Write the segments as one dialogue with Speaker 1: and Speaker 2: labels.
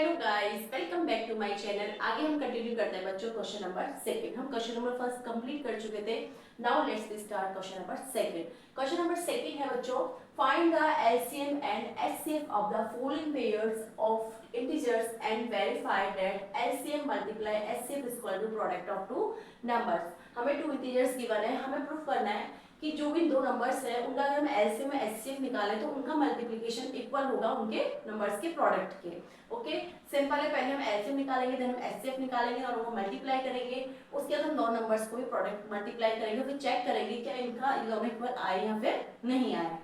Speaker 1: Hello guys, welcome back to my channel. आगे हम continue करते हैं बच्चों क्वेश्चन नंबर सेकंड। हम क्वेश्चन नंबर फर्स्ट कंप्लीट कर चुके थे। Now let's start question number second. Question number second है बच्चों, find the LCM and HCF of the following pairs of integers and verify that LCM multiply HCF is equal to product of two numbers. हमें two integers given है, हमें proof करना है कि जो भी दो नंबर्स है उनका अगर हम एलसीएम में एचसीएफ निकालें तो उनका मल्टीप्लिकेशन इक्वल होगा उनके नंबर्स के प्रोडक्ट के। ओके, सिंपल है। पहले हम एलसीएम निकालेंगे, देन हम एचसीएफ निकालेंगे और उनको मल्टीप्लाई करेंगे। उसके बाद हम दो नंबर्स को भी प्रोडक्ट मल्टीप्लाई करेंगे, फिर चेक करेंगे क्या इनका ये दोनों इक्वल आए या फिर नहीं आए।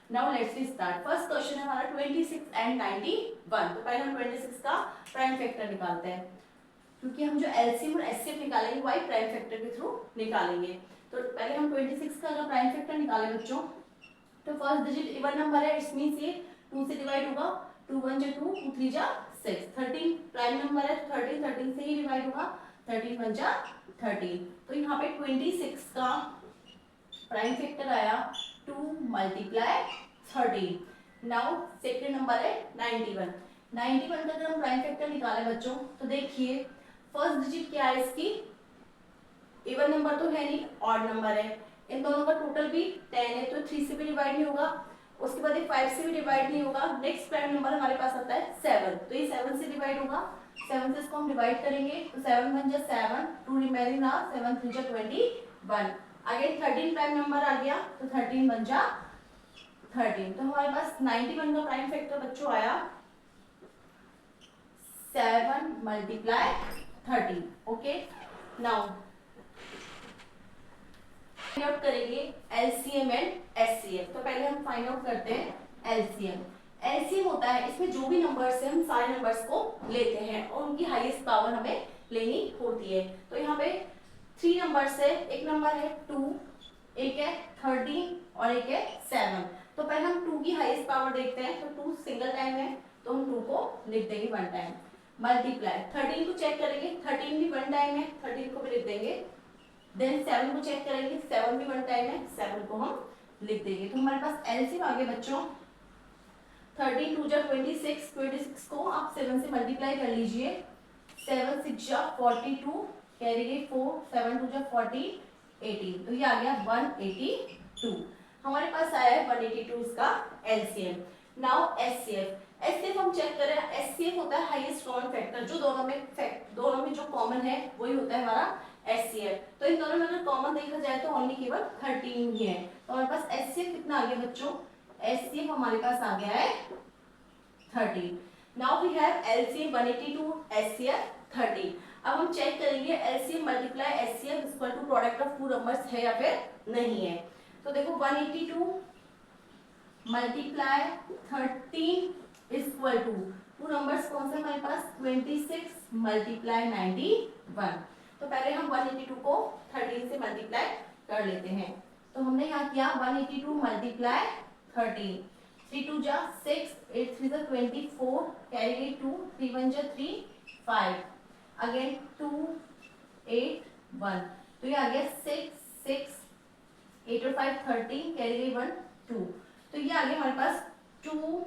Speaker 1: Now let's start. First question है हमारा 26 एंड 91। तो पहले हम 26 का प्राइम फैक्टर निकालते हैं, क्योंकि हम जो एलसीएम और एचसीएफ निकालेंगे वही प्राइम फैक्टर के थ्रू निकालेंगे। तो पहले हम 26 का अगर प्राइम फैक्टर निकालें बच्चों, तो फर्स्ट डिजिट इवन नंबर है, इट्स मींस ये 2 से डिवाइड होगा। 2 1 जा 2, 2 3 जा 6। 13 प्राइम नंबर है तो 13 से ही डिवाइड होगा। 13 1 जा 13। तो यहाँ पे 26 का प्राइम फैक्टर आया 2 मल्टीप्लाई 13। नाउ सेकंड नंबर है 91। 91 का अगर हम प्राइम फैक्टर निकालें बच्चों, तो देखिए फर्स्ट डिजिट क्या है इसकी, इवन नंबर तो है नहीं, ऑड नंबर है। इन दोनों का टोटल भी 10 है, तो 3 से भी डिवाइड नहीं होगा। उसके बाद 5 से भी डिवाइड नहीं होगा। नेक्स्ट प्राइम नंबर हमारे पास आता है 7, तो ये 7 से डिवाइड होगा। 7 से इसको हम डिवाइड करेंगे तो 7 1 जा 7, 2 रिमेनिंग ना 7 3 जा 21। अगेन 13 प्राइम नंबर आ गया, तो 13 1 जा 13। तो हमारे पास 91 का प्राइम फैक्टर बच्चों आया 7 multiply 13। Okay, now find out करेंगे एलसीएम एंड एचसीएफ। तो पहले हम फाइंड आउट करते हैं एलसीएम। एलसीएम होता है, इसमें जो भी नंबर्स हैं हम सारे नंबर्स को लेते हैं और उनकी हाईएस्ट पावर हमें लेनी होती है। तो यहाँ पे 3 नंबर्स है, एक नंबर है 2, एक है 13 और एक है 7। तो पहले हम 2 की हाईएस्ट पावर देखते हैं। तो 2 सिंगल टाइम है तो हम 2 को लिख देंगे 1 टाइम। मल्टीप्लाई 13 को चेक करेंगे, 13 भी 1 टाइम है, 13 को भी लिख देंगे। देन 7 को चेक करेंगे, 7 भी 1 टाइम है, 7 को हम लिख देंगे। तो हमारे पास एलसीएम आ गया बच्चों 13 2 जा 26। 26 को आप 7 से मल्टीप्लाई कर लीजिए। 7 6 जा 42, कैरी गई 4, 7 2 जा 40, 18। तो ये आ गया 182। हमारे पास आया है 182 इसका एलसीएम। Now HCF. एचसीएफ हम चेक करें, एचसीएफ होता है हाईएस्ट कॉमन फैक्टर, जो दोनों में जो कॉमन है वही होता है हमारा एचसीएफ। तो इन दोनों में अगर कॉमन देखा जाए तो ओनली केवल 13 ही है। तो हमारे पास एचसीएफ कितना आ गया बच्चों, एचसीएफ हमारे पास आ गया है 13। Now we have LCM 182, HCF 30। अब हम चेक करेंगे LCM multiply HCF is equal to product of two numbers है या फिर नहीं है। तो देखो 182 multiply 13 is equal to two numbers कौन से हमारे पास, 26 मल्टीप्लाई 91। तो पहले हम 182 को 13 से मल्टीप्लाई कर लेते हैं। तो हमने यहाँ किया 182 मल्टीप्लाई 13। 3 2 जा 6, 8 3 जा 24, कैरी गई 2, 3 1 जा 3, 5, अगेन 2 8 1। तो ये आ गया 6 6, 8 और 5 13, कैरी गई 1 2। तो ये आ गया हमारे पास 2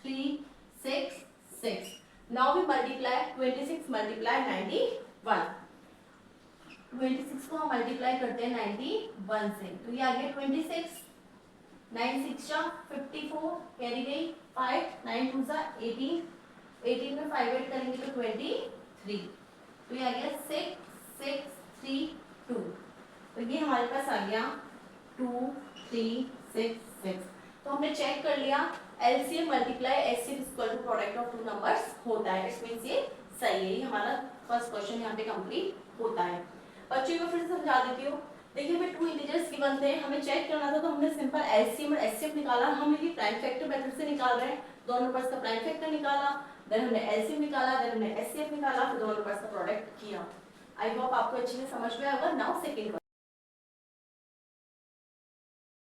Speaker 1: 3 6 6। Now we multiply 26 multiply 91। 26 को हम मल्टीप्लाई करते हैं 91 से, तो ये आ गया 26, 9 6 जा 54, कैरी गई 5, 9 2 जा 18, 18 में 5 ऐड करेंगे तो 23। तो ये आ गया 6 6 3 2। तो ये हमारे पास आ गया 2 3 6 6। तो हमने चेक कर लिया LCM multiply HCF equal to product of two numbers होता है। इट मींस ये सही है, ये हमारा फर्स्ट क्वेश्चन यहाँ पे कंप्लीट होता है। बच्चों को फिर से समझा देती हूँ। देखिए हमें टू इंटीजर्स गिवन थे, हमें चेक करना था, तो हमने सिंपल एलसीएम और एचसीएफ निकाला। हम ये प्राइम फैक्टर मेथड से निकाल रहे हैं, दोनों नंबर्स का प्राइम फैक्टर निकाला, देन हमने एलसीएम निकाला, देन हमने एचसीएफ निकाला, फिर दोनों नंबर्स का प्रोडक्ट किया। आई होप आपको अच्छे से समझ में आएगा। Now second